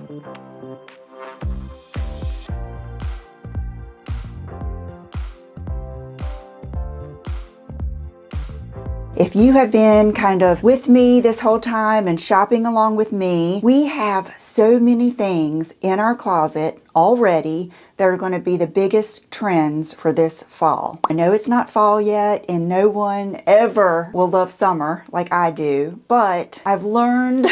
If you have been kind of with me this whole time and shopping along with me, we have so many things in our closet already that are going to be the biggest trends for this fall. I know it's not fall yet and no one ever will love summer like I do, but I've learned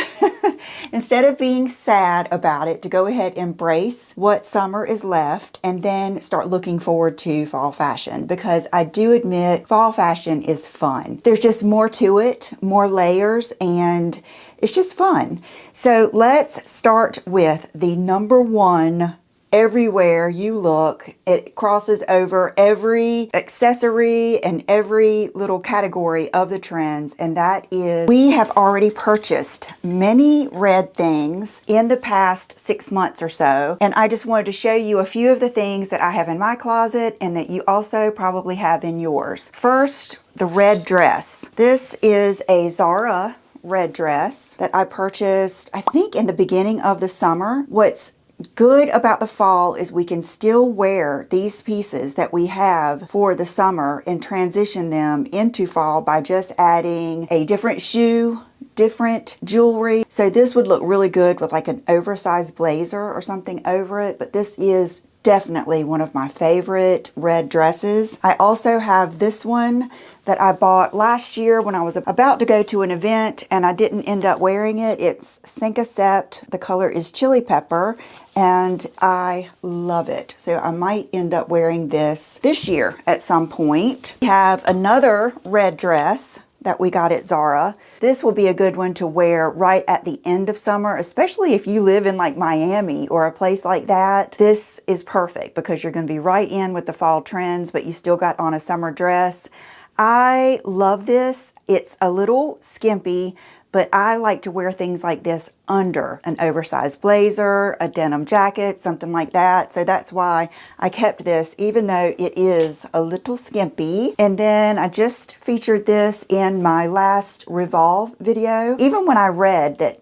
instead of being sad about it, to go ahead and embrace what summer is left and then start looking forward to fall fashion, because I do admit fall fashion is fun. There's just more to it, more layers, and it's just fun. So let's start with the number one. Everywhere you look, it crosses over every accessory and every little category of the trends, and that is, we have already purchased many red things in the past 6 months or so, and I just wanted to show you a few of the things that I have in my closet and that you also probably have in yours. First, the red dress. This is a Zara red dress that I purchased, I think, in the beginning of the summer. What's good about the fall is we can still wear these pieces that we have for the summer and transition them into fall by just adding a different shoe, different jewelry. So this would look really good with like an oversized blazer or something over it, but this is definitely one of my favorite red dresses. I also have this one that I bought last year when I was about to go to an event and I didn't end up wearing it. It's Cinquecept. The color is chili pepper and I love it. So I might end up wearing this year at some point. We have another red dress that we got at Zara. This will be a good one to wear right at the end of summer, especially if you live in like Miami or a place like that. This is perfect because you're going to be right in with the fall trends, but you still got on a summer dress. I love this. It's a little skimpy, but I like to wear things like this under an oversized blazer, a denim jacket, something like that. So that's why I kept this, even though it is a little skimpy. And then I just featured this in my last Revolve video. Even when I read that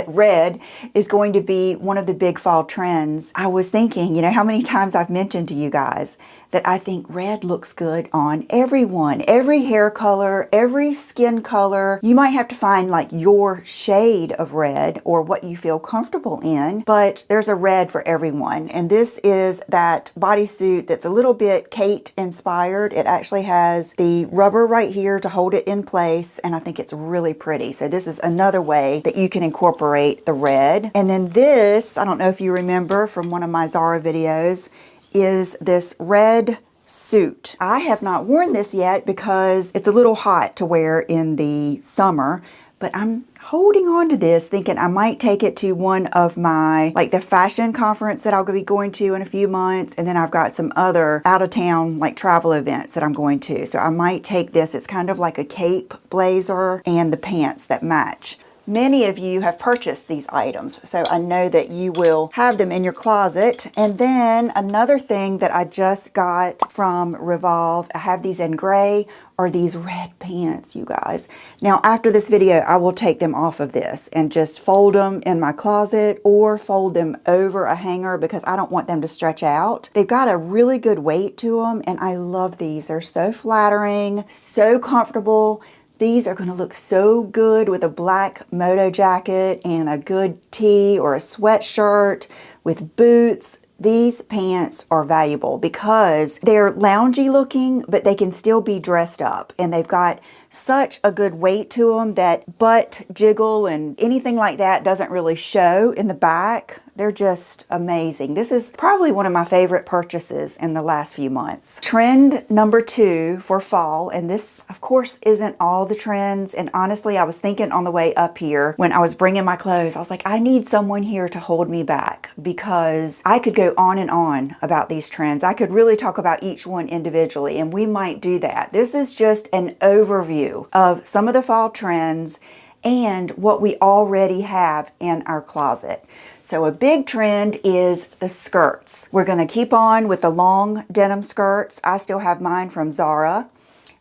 red is going to be one of the big fall trends, I was thinking, you know, how many times I've mentioned to you guys that I think red looks good on everyone, every hair color, every skin color. You might have to find like your shade of red or what you feel comfortable in, but there's a red for everyone. And this is that bodysuit that's a little bit Kate inspired. It actually has the rubber right here to hold it in place, and I think it's really pretty. So this is another way that you can incorporate the red. And then this, I don't know if you remember from one of my Zara videos, is this red suit. I have not worn this yet because it's a little hot to wear in the summer, but I'm holding on to this thinking I might take it to one of my, like the fashion conference that I'll be going to in a few months, and then I've got some other out of town like travel events that I'm going to. So I might take this. It's kind of like a cape blazer and the pants that match. Many of you have purchased these items, so I know that you will have them in your closet. And then another thing that I just got from Revolve, I have these in gray, are these red pants, you guys. Now, after this video, I will take them off of this and just fold them in my closet or fold them over a hanger because I don't want them to stretch out. They've got a really good weight to them, and I love these. They're so flattering, so comfortable. These are going to look so good with a black moto jacket and a good tee or a sweatshirt with boots. These pants are valuable because they're loungy looking, but they can still be dressed up. And they've got such a good weight to them that butt jiggle and anything like that doesn't really show in the back. They're just amazing. This is probably one of my favorite purchases in the last few months. Trend number 2 for fall, and this of course isn't all the trends, and honestly I was thinking on the way up here when I was bringing my clothes, I was like, I need someone here to hold me back because I could go on and on about these trends. I could really talk about each one individually, and we might do that. This is just an overview of some of the fall trends and what we already have in our closet. So a big trend is the skirts. We're going to keep on with the long denim skirts. I still have mine from Zara.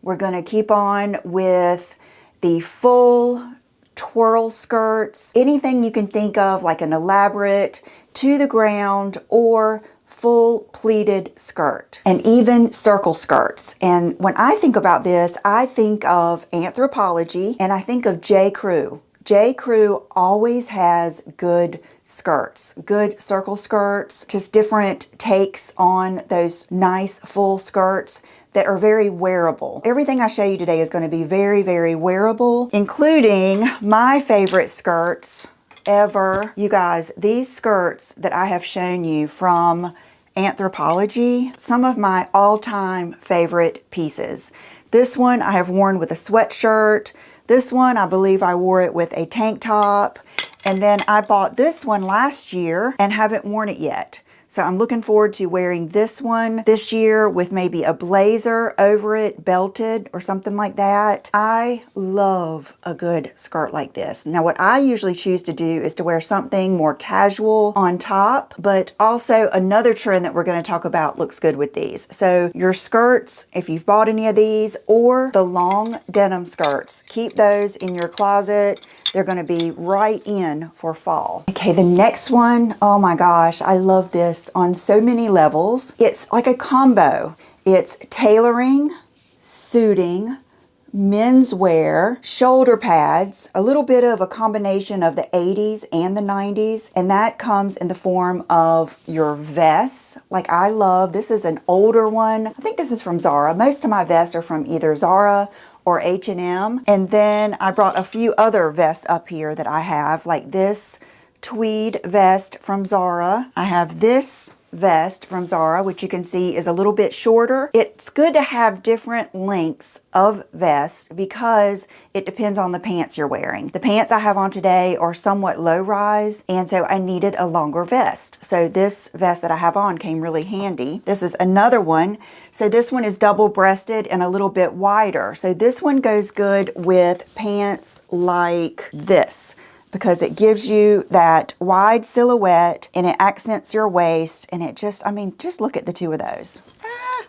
We're going to keep on with the full twirl skirts, anything you can think of, like an elaborate to the ground or full pleated skirt, and even circle skirts. And when I think about this, I think of Anthropologie and I think of J. Crew. J. Crew always has good skirts, good circle skirts, just different takes on those nice full skirts that are very wearable. Everything I show you today is going to be very, very wearable, including my favorite skirts ever. You guys, these skirts that I have shown you from Anthropologie, some of my all-time favorite pieces. This one I have worn with a sweatshirt. This one, I believe I wore it with a tank top. And then I bought this one last year and haven't worn it yet. So I'm looking forward to wearing this one this year with maybe a blazer over it, belted or something like that. I love a good skirt like this. Now what I usually choose to do is to wear something more casual on top, but also another trend that we're going to talk about looks good with these. So your skirts, if you've bought any of these, or the long denim skirts, keep those in your closet. They're going to be right in for fall. Okay, the next one, oh my gosh, I love this on so many levels. It's like a combo. It's tailoring, suiting, menswear, shoulder pads, a little bit of a combination of the 80s and the 90s, and that comes in the form of your vests. Like I love, this is an older one. I think this is from Zara. Most of my vests are from either Zara or H&M. And then I brought a few other vests up here that I have, like this tweed vest from Zara. I have this vest from Zara, which you can see is a little bit shorter. It's good to have different lengths of vest because it depends on the pants you're wearing. The pants I have on today are somewhat low rise, and so I needed a longer vest. So this vest that I have on came really handy. This is another one. So this one is double-breasted and a little bit wider. So this one goes good with pants like this, because it gives you that wide silhouette and it accents your waist, and it just, I mean, just look at the two of those.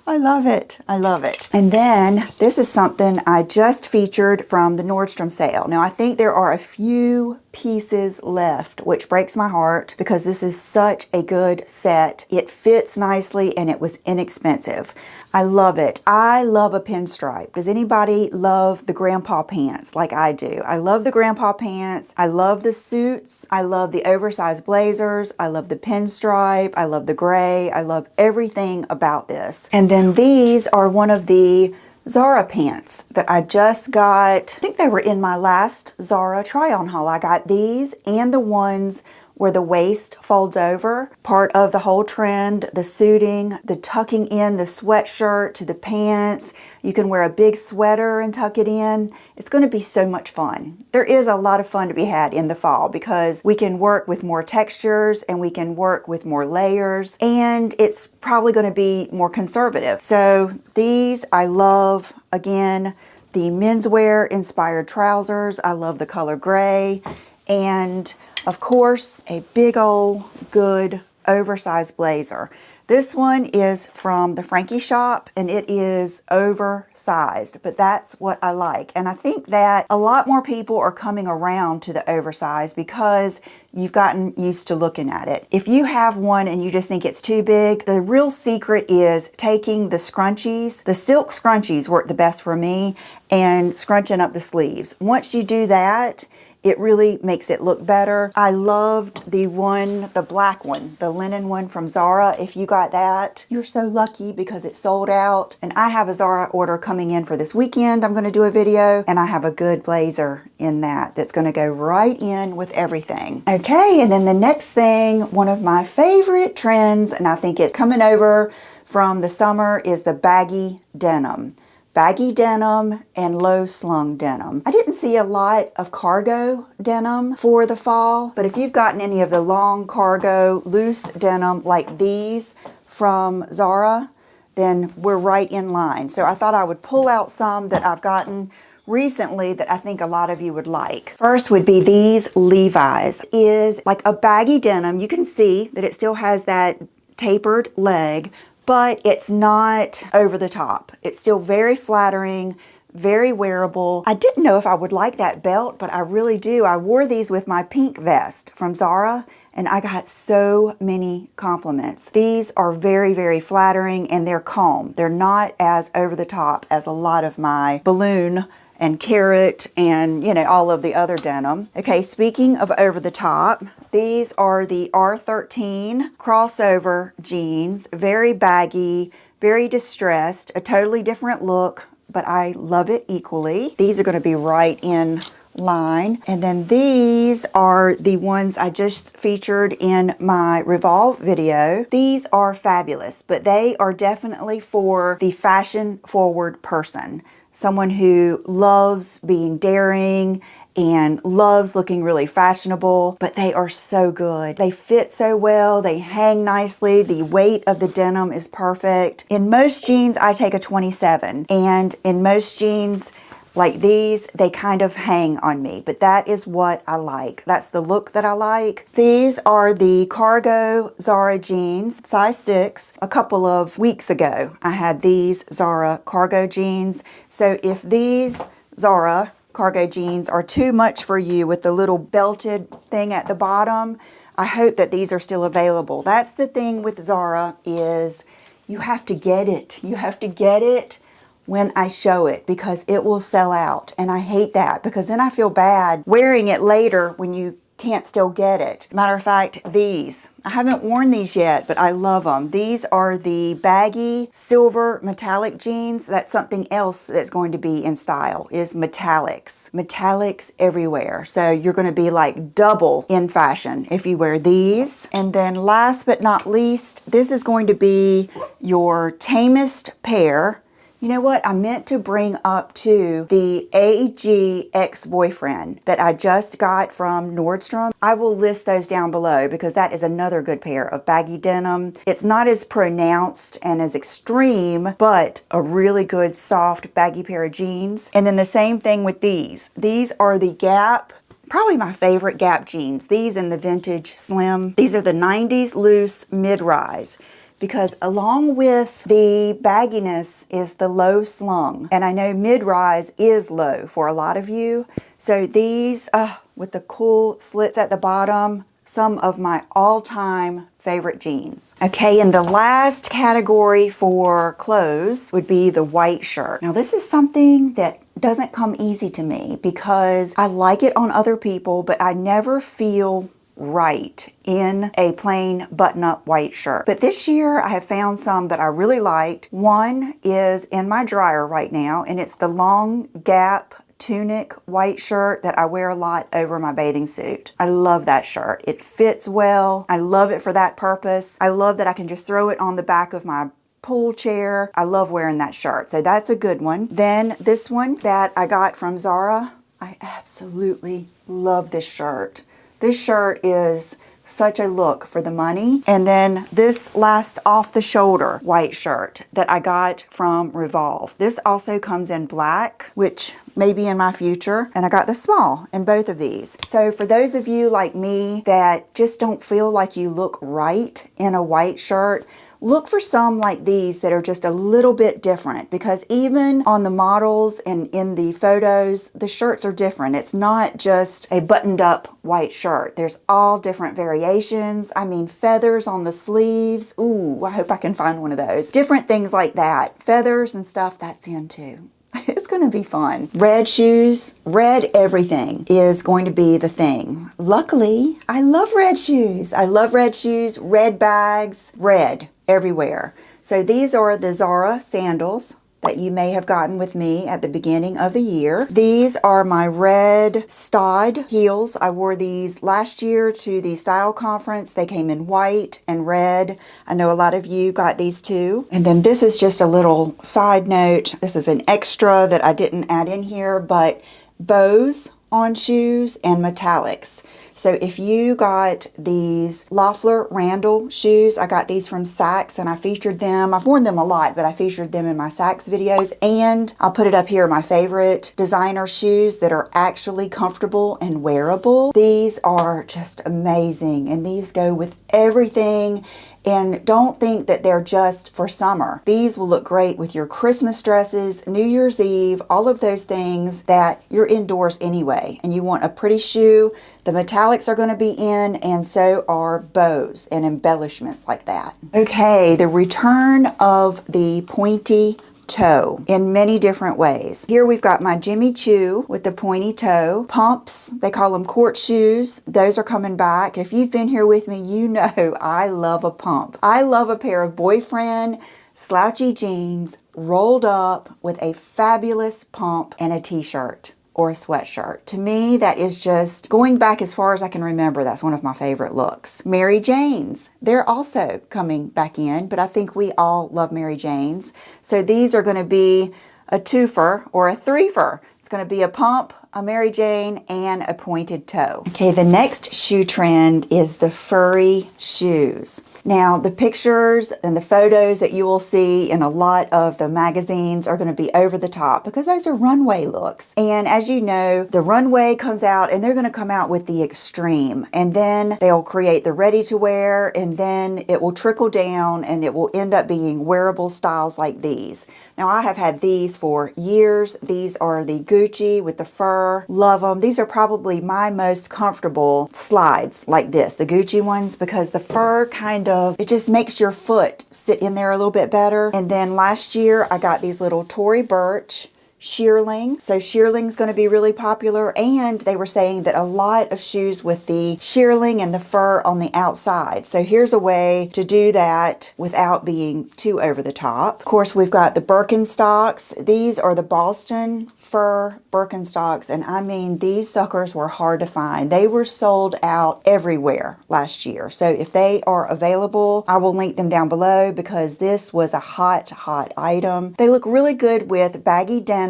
I love it. I love it. And then this is something I just featured from the Nordstrom sale. Now I think there are a few pieces left, which breaks my heart because this is such a good set. It fits nicely and it was inexpensive. I love it. I love a pinstripe. Does anybody love the grandpa pants like I do? I love the grandpa pants. I love the suits. I love the oversized blazers. I love the pinstripe. I love the gray. I love everything about this. And then these are one of the Zara pants that I just got. I think they were in my last Zara try-on haul. I got these and the ones where the waist folds over. Part of the whole trend, the suiting, the tucking in the sweatshirt to the pants. You can wear a big sweater and tuck it in. It's going to be so much fun. There is a lot of fun to be had in the fall because we can work with more textures and we can work with more layers, and it's probably going to be more conservative. So these I love. Again, the menswear inspired trousers. I love the color gray, and of course, a big old good oversized blazer. This one is from the Frankie shop and it is oversized, but that's what I like. And I think that a lot more people are coming around to the oversized because you've gotten used to looking at it. If you have one and you just think it's too big, the real secret is taking the scrunchies. The silk scrunchies work the best for me, and scrunching up the sleeves. Once you do that, it really makes it look better. I loved the one, the black one, the linen one from Zara. If you got that, you're so lucky because it sold out. And I have a Zara order coming in for this weekend. I'm going to do a video, and I have a good blazer in that that's going to go right in with everything. Okay, and then the next thing, one of my favorite trends, and I think it's coming over from the summer, is the baggy denim. Baggy denim and low slung denim. I didn't see a lot of cargo denim for the fall, but if you've gotten any of the long cargo loose denim like these from Zara, then we're right in line. So I thought I would pull out some that I've gotten recently that I think a lot of you would like. First would be these Levi's. Is like a baggy denim. You can see that it still has that tapered leg, but it's not over the top. It's still very flattering, very wearable. I didn't know if I would like that belt, but I really do. I wore these with my pink vest from Zara, and I got so many compliments. These are very, very flattering, and they're calm. They're not as over the top as a lot of my balloon and carrot and, you know, all of the other denim. Okay, speaking of over the top, these are the R13 crossover jeans, very baggy, very distressed, a totally different look, but I love it equally. These are going to be right in line. And then these are the ones I just featured in my Revolve video. These are fabulous, but they are definitely for the fashion forward person. Someone who loves being daring and loves looking really fashionable, but they are so good. They fit so well, they hang nicely, the weight of the denim is perfect. In most jeans, I take a 27, and in most jeans, like these, they kind of hang on me, but that is what I like. That's the look that I like. These are the cargo Zara jeans, size 6. A couple of weeks ago, I had these Zara cargo jeans. So if these Zara cargo jeans are too much for you with the little belted thing at the bottom, I hope that these are still available. That's the thing with Zara, is you have to get it. You have to get it when I show it, because it will sell out. And I hate that, because then I feel bad wearing it later when you can't still get it. Matter of fact, these, I haven't worn these yet, but I love them. These are the baggy silver metallic jeans. That's something else that's going to be in style, is metallics. Metallics everywhere. So you're going to be like double in fashion if you wear these. And then last but not least, this is going to be your tamest pair. You know what? I meant to bring up too the AG ex-boyfriend that I just got from Nordstrom. I will list those down below, because that is another good pair of baggy denim. It's not as pronounced and as extreme, but a really good soft baggy pair of jeans. And then the same thing with these. These are the Gap, probably my favorite Gap jeans. These in the vintage slim. These are the 90s loose mid-rise, because along with the bagginess is the low slung. And I know mid-rise is low for a lot of you. So these, with the cool slits at the bottom, some of my all-time favorite jeans. Okay, and the last category for clothes would be the white shirt. Now this is something that doesn't come easy to me, because I like it on other people, but I never feel right in a plain button-up white shirt. But this year I have found some that I really liked. One is in my dryer right now, and it's the long Gap tunic white shirt that I wear a lot over my bathing suit. I love that shirt. It fits well. I love it for that purpose. I love that I can just throw it on the back of my pool chair. I love wearing that shirt. So that's a good one. Then this one that I got from Zara, I absolutely love this shirt. This shirt is such a look for the money. And then this last off the shoulder white shirt that I got from Revolve. This also comes in black, which may be in my future. And I got the small in both of these. So for those of you like me that just don't feel like you look right in a white shirt, look for some like these that are just a little bit different, because even on the models and in the photos, the shirts are different. It's not just a buttoned up white shirt. There's all different variations. I mean, feathers on the sleeves. Ooh, I hope I can find one of those. Different things like that. Feathers and stuff, that's in too. It's going to be fun. Red shoes, red everything is going to be the thing. Luckily, I love red shoes. I love red shoes, red bags, red everywhere. So these are the Zara sandals that you may have gotten with me at the beginning of the year. These are my red stud heels. I wore these last year to the style conference. They came in white and red. I know a lot of you got these too. And then this is just a little side note. This is an extra that I didn't add in here, but bows on shoes and metallics. So if you got these Loeffler Randall shoes, I got these from Saks and I featured them. I've worn them a lot, but I featured them in my Saks videos, and I'll put it up here, my favorite designer shoes that are actually comfortable and wearable. These are just amazing, and these go with everything. And don't think that they're just for summer. These will look great with your Christmas dresses, New Year's Eve, all of those things that you're indoors anyway. And you want a pretty shoe. The metallics are going to be in, and so are bows and embellishments like that. Okay, the return of the pointy toe in many different ways. Here we've got my Jimmy Choo with the pointy toe. Pumps, they call them court shoes. Those are coming back. If you've been here with me, you know I love a pump. I love a pair of boyfriend slouchy jeans rolled up with a fabulous pump and a t-shirt or a sweatshirt. To me, that is just, going back as far as I can remember, that's one of my favorite looks. Mary Janes, they're also coming back in, but I think we all love Mary Janes. So these are going to be a twofer or a threefer. It's going to be a pump, a Mary Jane, and a pointed toe. Okay, the next shoe trend is the furry shoes. Now, the pictures and the photos that you will see in a lot of the magazines are going to be over the top because those are runway looks. And as you know, the runway comes out and they're going to come out with the extreme. And then they'll create the ready to wear, and then it will trickle down and it will end up being wearable styles like these. Now, I have had these for years. These are the Gucci with the fur. Love them. These are probably my most comfortable slides like this, the Gucci ones, because the fur kind of, it just makes your foot sit in there a little bit better. And then last year I got these little Tory Burch shearling. So shearling's going to be really popular, and they were saying that a lot of shoes with the shearling and the fur on the outside. So here's a way to do that without being too over the top. Of course, we've got the Birkenstocks. These are the Boston fur Birkenstocks, and I mean, these suckers were hard to find. They were sold out everywhere last year. So if they are available, I will link them down below because this was a hot item. They look really good with baggy denim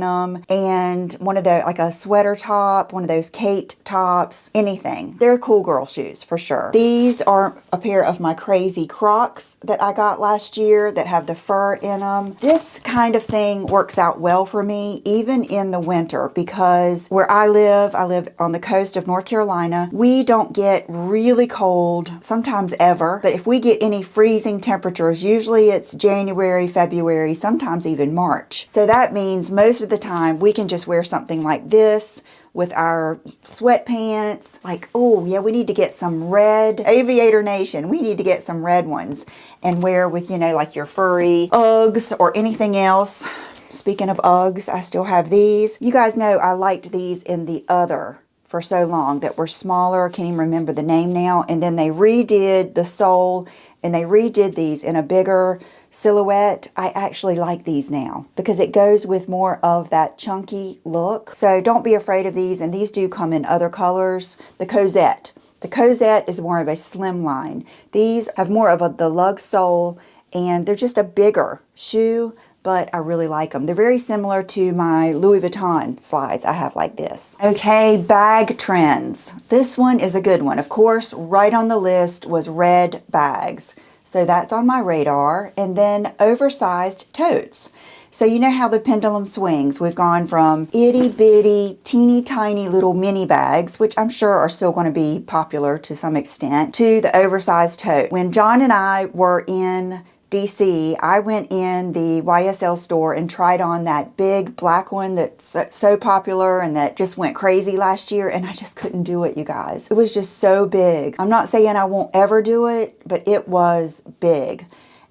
and one of the, like a sweater top, one of those Kate tops, anything. They're cool girl shoes for sure. These are a pair of my crazy Crocs that I got last year that have the fur in them. This kind of thing works out well for me, even in the winter, because where I live on the coast of North Carolina. We don't get really cold, sometimes ever, but if we get any freezing temperatures, usually it's January, February, sometimes even March. So that means most of the time we can just wear something like this with our sweatpants. Like, oh yeah, we need to get some red, Aviator Nation, we need to get some red ones and wear with, you know, like your furry Uggs or anything else. Speaking of Uggs, I still have these. You guys know I liked these in the other for so long that were smaller. I can't even remember the name now. And then they redid the sole and they redid these in a bigger silhouette. I actually like these now because it goes with more of that chunky look. So don't be afraid of these. And these do come in other colors. The Cosette. The Cosette is more of a slim line. These have more of the lug sole and they're just a bigger shoe, but I really like them. They're very similar to my Louis Vuitton slides I have like this. Okay, bag trends. This one is a good one. Of course, right on the list was red bags. So that's on my radar. And then oversized totes. So you know how the pendulum swings. We've gone from itty bitty, teeny tiny little mini bags, which I'm sure are still going to be popular to some extent, to the oversized tote. When John and I were in DC, I went in the YSL store and tried on that big black one that's so popular and that just went crazy last year, and I just couldn't do it, you guys. It was just so big. I'm not saying I won't ever do it, but it was big.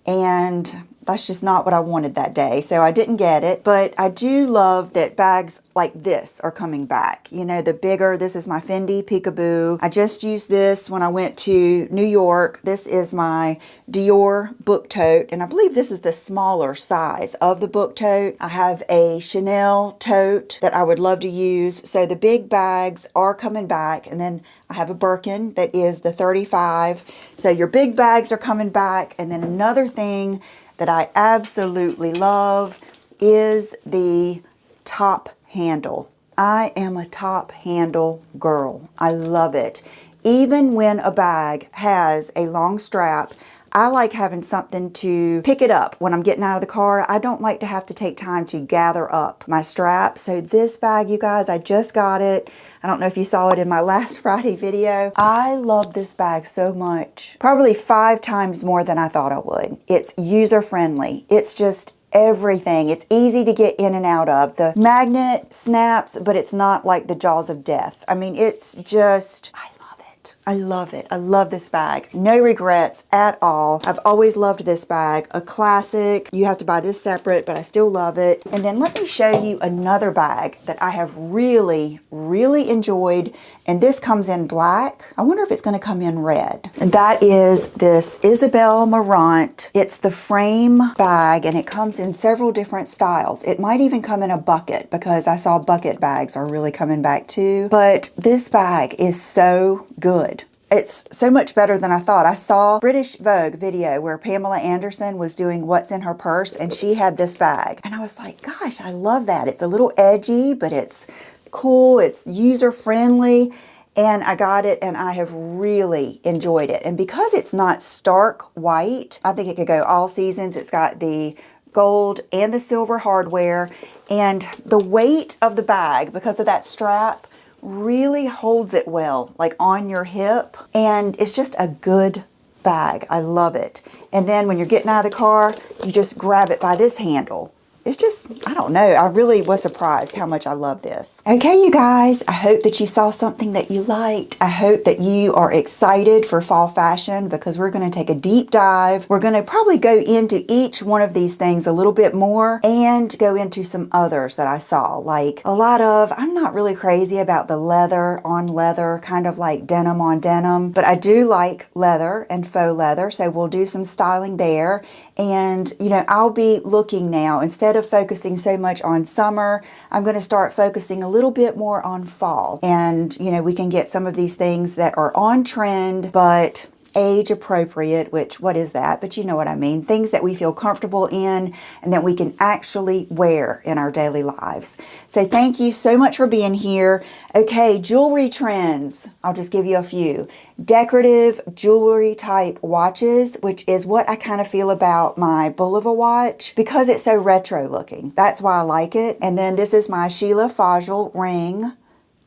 And that's just not what I wanted that day, so I didn't get it. But I do love that bags like this are coming back. You know, the bigger, this is my Fendi Peekaboo. I just used this when I went to New York. This is my Dior book tote, and I believe this is the smaller size of the book tote. I have a Chanel tote that I would love to use. So the big bags are coming back, and then I have a Birkin that is the 35. So your big bags are coming back, and then another thing that I absolutely love is the top handle. I am a top handle girl. I love it. even when a bag has a long strap, I like having something to pick it up when I'm getting out of the car. I don't like to have to take time to gather up my strap. So this bag, you guys, I just got it. I don't know if you saw it in my last Friday video. I love this bag so much. Probably 5 times more than I thought I would. It's user friendly. It's just everything. It's easy to get in and out of. The magnet snaps, but it's not like the jaws of death. I mean, it's just, I love it. I love it. I love this bag. No regrets at all. I've always loved this bag. A classic. You have to buy this separate, but I still love it. And then let me show you another bag that I have really, really enjoyed. And this comes in black. I wonder if it's going to come in red. And that is this Isabel Marant. It's the frame bag, and it comes in several different styles. It might even come in a bucket, because I saw bucket bags are really coming back too. But this bag is so good. It's so much better than I thought. I saw British Vogue video where Pamela Anderson was doing what's in her purse, and she had this bag. And I was like, gosh, I love that. It's a little edgy, but it's cool. It's user friendly. And I got it, and I have really enjoyed it. And because it's not stark white, I think it could go all seasons. It's got the gold and the silver hardware. And the weight of the bag, because of that strap, really holds it well, like on your hip. And it's just a good bag. I love it. And then when you're getting out of the car, you just grab it by this handle. It's just, I don't know. I really was surprised how much I love this. Okay, you guys, I hope that you saw something that you liked. I hope that you are excited for fall fashion, because we're going to take a deep dive. We're going to probably go into each one of these things a little bit more, and go into some others that I saw. Like a lot of, I'm not really crazy about the leather on leather, kind of like denim on denim, but I do like leather and faux leather. So we'll do some styling there. And, you know, I'll be looking now, instead of focusing so much on summer, I'm going to start focusing a little bit more on fall. And, you know, we can get some of these things that are on trend, but age appropriate, which, what is that? But you know what I mean. Things that we feel comfortable in and that we can actually wear in our daily lives. So thank you so much for being here. Okay, jewelry trends. I'll just give you a few. Decorative jewelry type watches, which is what I kind of feel about my Bulova watch, because it's so retro looking. That's why I like it. And then this is my Sheila Fajl ring.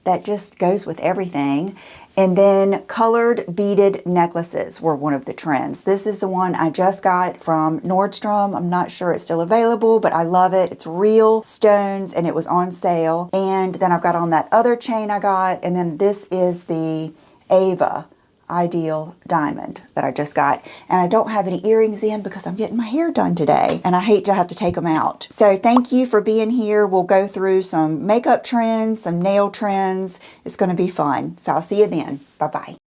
That just goes with everything. And then colored beaded necklaces were one of the trends. This is the one I just got from Nordstrom. I'm not sure it's still available, but I love it. It's real stones, and it was on sale. And then I've got on that other chain I got. And then this is the Ava Ideal Diamond that I just got. And I don't have any earrings in because I'm getting my hair done today, and I hate to have to take them out. So thank you for being here. We'll go through some makeup trends, some nail trends. It's going to be fun. So I'll see you then. Bye-bye.